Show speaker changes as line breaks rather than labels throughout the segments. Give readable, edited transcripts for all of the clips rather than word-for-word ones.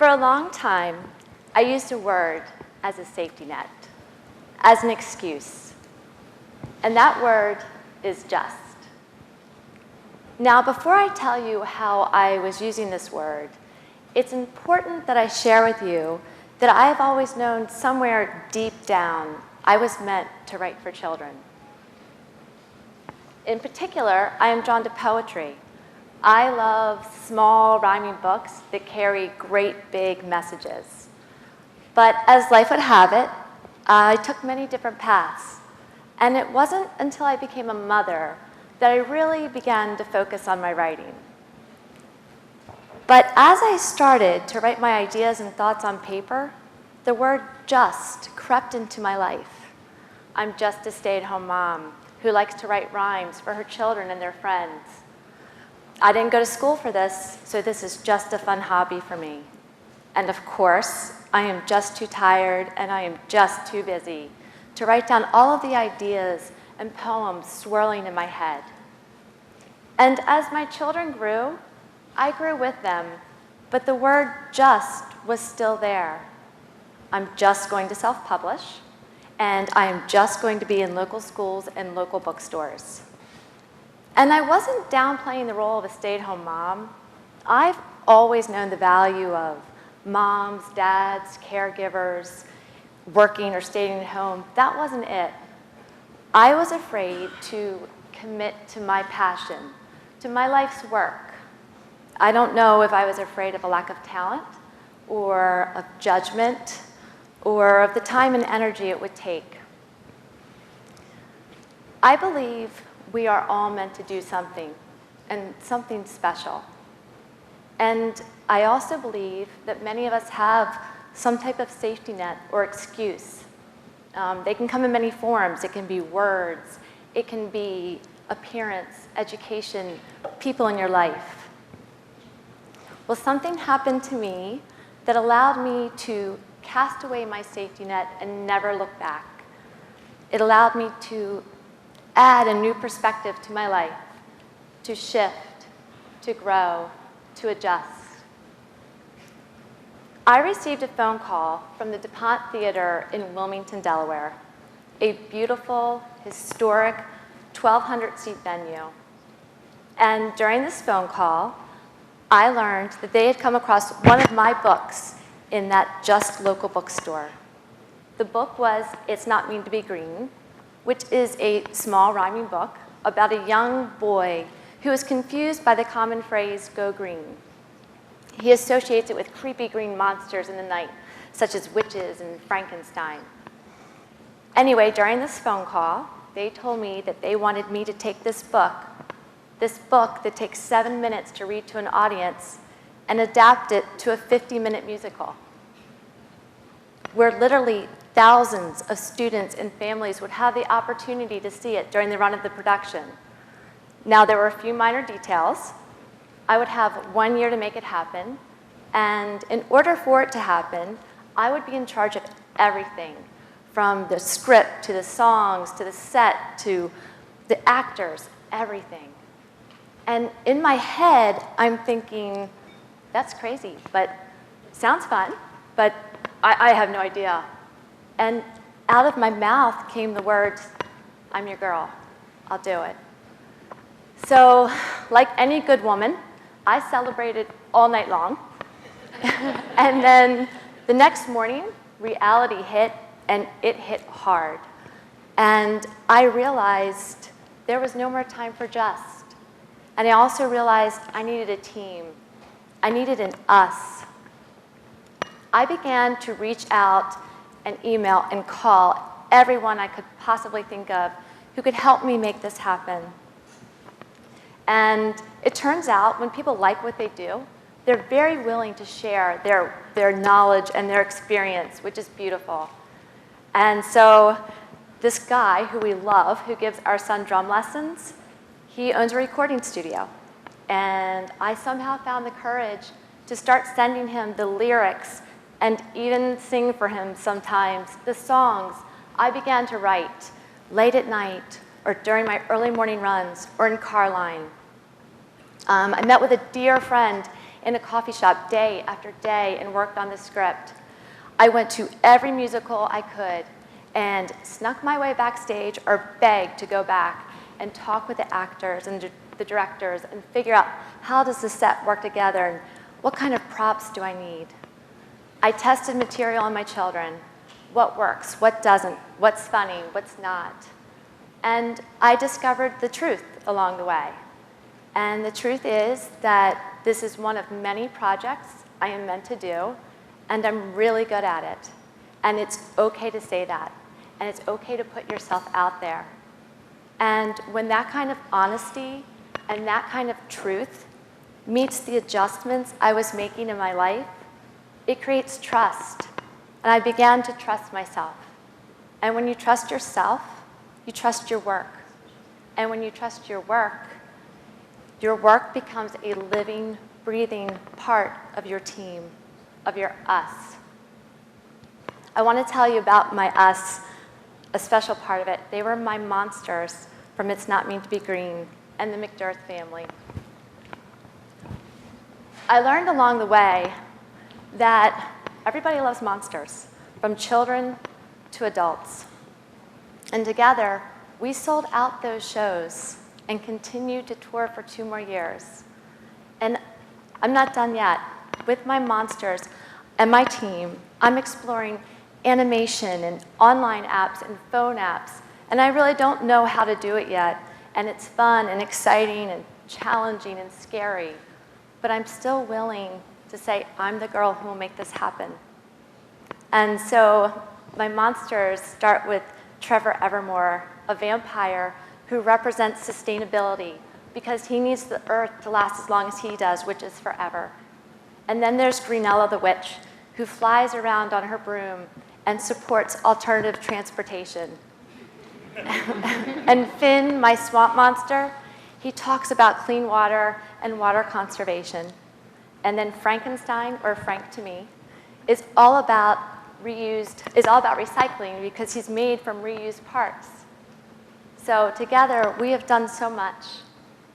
For a long time, I used a word as a safety net, as an excuse. And that word is just. Now, before I tell you how I was using this word, it's important that I share with you that I have always known somewhere deep down I was meant to write for children. In particular, I am drawn to poetry. I love small rhyming books that carry great big messages. But as life would have it, I took many different paths. And it wasn't until I became a mother that I really began to focus on my writing. But as I started to write my ideas and thoughts on paper, the word just crept into my life. I'm just a stay-at-home mom who likes to write rhymes for her children and their friends. I didn't go to school for this, so this is just a fun hobby for me. And of course, I am just too tired and I am just too busy to write down all of the ideas and poems swirling in my head. And as my children grew, I grew with them, but the word just was still there. I'm just going to self-publish, and I am just going to be in local schools and local bookstores. And I wasn't downplaying the role of a stay-at-home mom. I've always known the value of moms, dads, caregivers, working or staying at home. That wasn't it. I was afraid to commit to my passion, to my life's work. I don't know if I was afraid of a lack of talent or of judgment or of the time and energy it would take. I believe we are all meant to do something, and something special. And I also believe that many of us have some type of safety net or excuse. They can come in many forms. It can be words. It can be appearance, education, people in your life. Well, something happened to me that allowed me to cast away my safety net and never look back. It allowed me to add a new perspective to my life, to shift, to grow, to adjust. I received a phone call from the DuPont Theater in Wilmington, Delaware, a beautiful, historic 1,200-seat venue. And during this phone call, I learned that they had come across one of my books in that just local bookstore. The book was It's Not Mean to Be Green, which is a small rhyming book about a young boy who is confused by the common phrase, go green. He associates it with creepy green monsters in the night, such as witches and Frankenstein. Anyway, during this phone call, they told me that they wanted me to take this book that takes 7 minutes to read to an audience, and adapt it to a 50-minute musical, where literally thousands of students and families would have the opportunity to see it during the run of the production. Now, there were a few minor details. I would have 1 year to make it happen, and in order for it to happen, I would be in charge of everything, from the script to the songs to the set to the actors, everything. And in my head, I'm thinking, that's crazy, but sounds fun, but I have no idea. And out of my mouth came the words, I'm your girl, I'll do it. So, like any good woman, I celebrated all night long. And then the next morning, reality hit, and it hit hard. And I realized there was no more time for just. And I also realized I needed a team. I needed an us. I began to reach out and email and call everyone I could possibly think of who could help me make this happen. And it turns out when people like what they do, they're very willing to share their knowledge and their experience, which is beautiful. And so this guy who we love, who gives our son drum lessons, he owns a recording studio. And I somehow found the courage to start sending him the lyrics and even sing for him sometimes the songs I began to write late at night or during my early morning runs or in car line. I met with a dear friend in a coffee shop day after day and worked on the script. I went to every musical I could and snuck my way backstage or begged to go back and talk with the actors and the directors and figure out how does the set work together and what kind of props do I need. I tested material on my children. What works, what doesn't, what's funny, what's not. And I discovered the truth along the way. And the truth is that this is one of many projects I am meant to do, and I'm really good at it. And it's okay to say that. And it's okay to put yourself out there. And when that kind of honesty and that kind of truth meets the adjustments I was making in my life, it creates trust. And I began to trust myself. And when you trust yourself, you trust your work. And when you trust your work becomes a living, breathing part of your team, of your us. I want to tell you about my us, a special part of it. They were my monsters from It's Not Mean to Be Green and the McDirth family. I learned along the way that everybody loves monsters, from children to adults. And together, we sold out those shows and continued to tour for 2 more years. And I'm not done yet. With my monsters and my team, I'm exploring animation and online apps and phone apps. And I really don't know how to do it yet. And it's fun and exciting and challenging and scary. But I'm still willing to say, I'm the girl who will make this happen. And so my monsters start with Trevor Evermore, a vampire who represents sustainability because he needs the earth to last as long as he does, which is forever. And then there's Greenella the witch, who flies around on her broom and supports alternative transportation. And Finn, my swamp monster, he talks about clean water and water conservation. And then Frankenstein, or Frank to me, is all about recycling because he's made from reused parts. So together, we have done so much.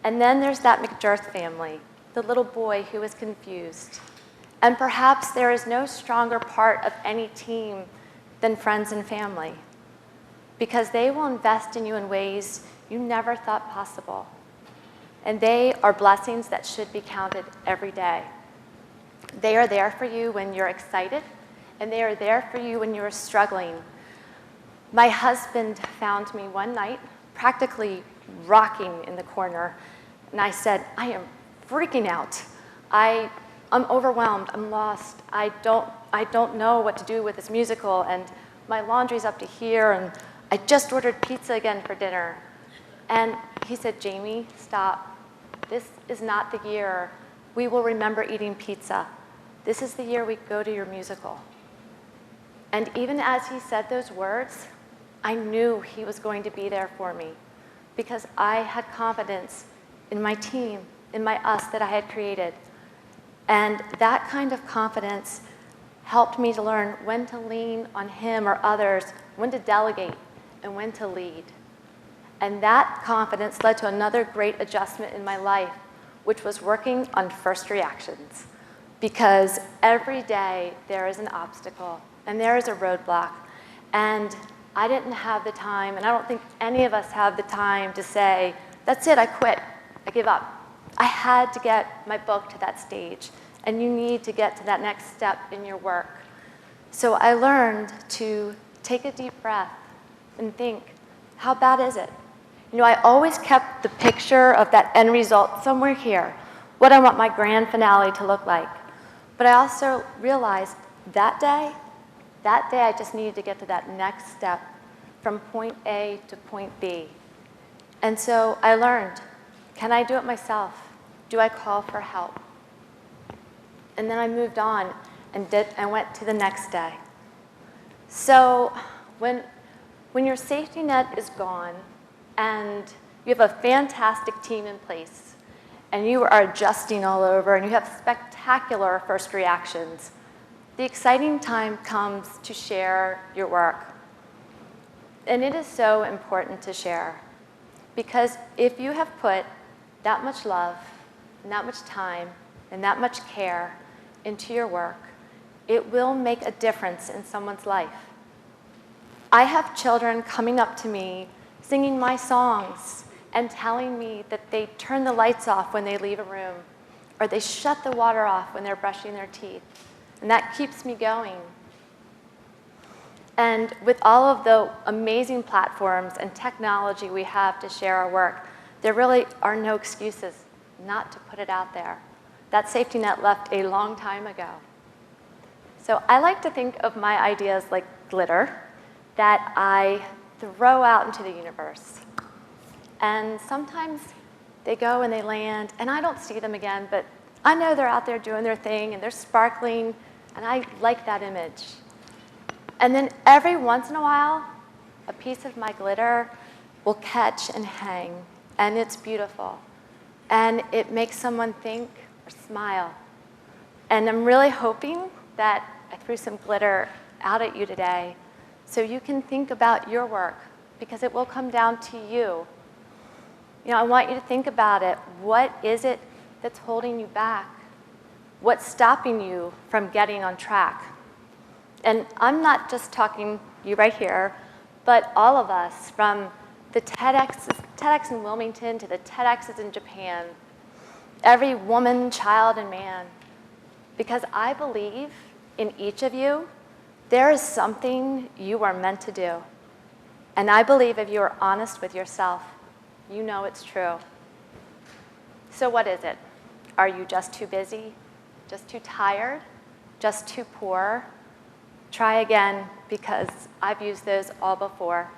And then there's that McDirth family, the little boy who was confused. And perhaps there is no stronger part of any team than friends and family, because they will invest in you in ways you never thought possible. And they are blessings that should be counted every day. They are there for you when you're excited, and they are there for you when you're struggling. My husband found me one night, practically rocking in the corner, and I said, I am freaking out. I'm overwhelmed, I'm lost. I don't know what to do with this musical, and my laundry's up to here, and I just ordered pizza again for dinner. And he said, Jamie, stop. This is not the year we will remember eating pizza. This is the year we go to your musical. And even as he said those words, I knew he was going to be there for me because I had confidence in my team, in my us that I had created. And that kind of confidence helped me to learn when to lean on him or others, when to delegate, and when to lead. And that confidence led to another great adjustment in my life, which was working on first reactions. Because every day there is an obstacle, and there is a roadblock. And I didn't have the time, and I don't think any of us have the time to say, that's it, I quit, I give up. I had to get my book to that stage, and you need to get to that next step in your work. So I learned to take a deep breath and think, how bad is it? You know, I always kept the picture of that end result somewhere here, what I want my grand finale to look like. But I also realized that day I just needed to get to that next step from point A to point B. And so I learned, can I do it myself? Do I call for help? And then I moved on and went to the next day. So when your safety net is gone and you have a fantastic team in place and you are adjusting all over and you have spectacular first reactions, the exciting time comes to share your work. And it is so important to share because if you have put that much love and that much time and that much care into your work, it will make a difference in someone's life. I have children coming up to me, singing my songs, and telling me that they turn the lights off when they leave a room, or they shut the water off when they're brushing their teeth. And that keeps me going. And with all of the amazing platforms and technology we have to share our work, there really are no excuses not to put it out there. That safety net left a long time ago. So I like to think of my ideas like glitter that I throw out into the universe. And sometimes they go and they land, and I don't see them again, but I know they're out there doing their thing, and they're sparkling, and I like that image. And then every once in a while, a piece of my glitter will catch and hang, and it's beautiful. And it makes someone think or smile. And I'm really hoping that I threw some glitter out at you today so you can think about your work, because it will come down to you. You know, I want you to think about it. What is it that's holding you back? What's stopping you from getting on track? And I'm not just talking you right here, but all of us, from the TEDx in Wilmington to the TEDx's in Japan, every woman, child, and man, because I believe in each of you, there is something you are meant to do. And I believe if you are honest with yourself, you know it's true. So what is it? Are you just too busy? Just too tired? Just too poor? Try again, because I've used those all before.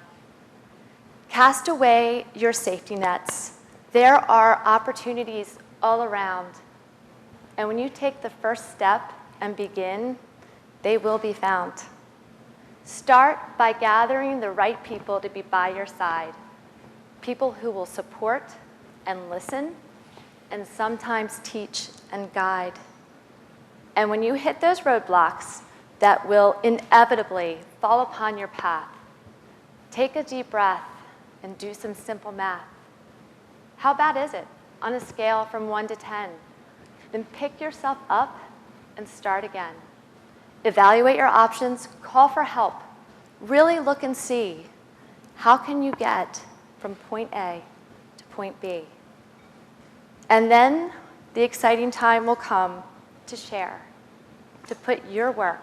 Cast away your safety nets. There are opportunities all around. And when you take the first step and begin, they will be found. Start by gathering the right people to be by your side. People who will support and listen, and sometimes teach and guide. And when you hit those roadblocks that will inevitably fall upon your path, take a deep breath and do some simple math. How bad is it on a scale from 1 to 10? Then pick yourself up and start again. Evaluate your options, call for help. Really look and see, how can you get from point A to point B? And then the exciting time will come to share, to put your work,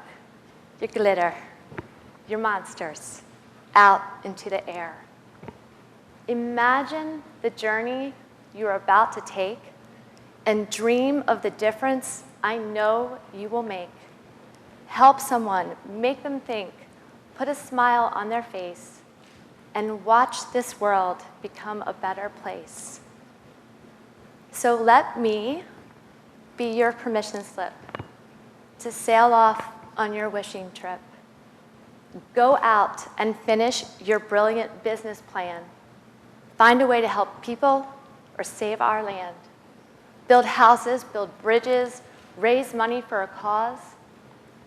your glitter, your monsters out into the air. Imagine the journey you're about to take and dream of the difference I know you will make. Help someone, make them think, put a smile on their face, and watch this world become a better place. So let me be your permission slip to sail off on your wishing trip. Go out and finish your brilliant business plan. Find a way to help people or save our land. Build houses, build bridges, raise money for a cause.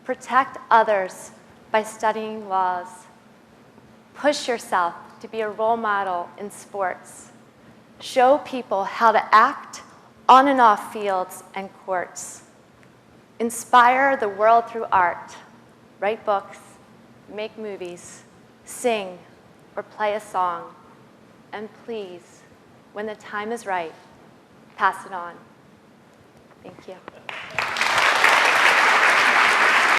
Protect others by studying laws. Push yourself to be a role model in sports. Show people how to act on and off fields and courts. Inspire the world through art. Write books, make movies, sing, or play a song. And please, when the time is right, pass it on. Thank you.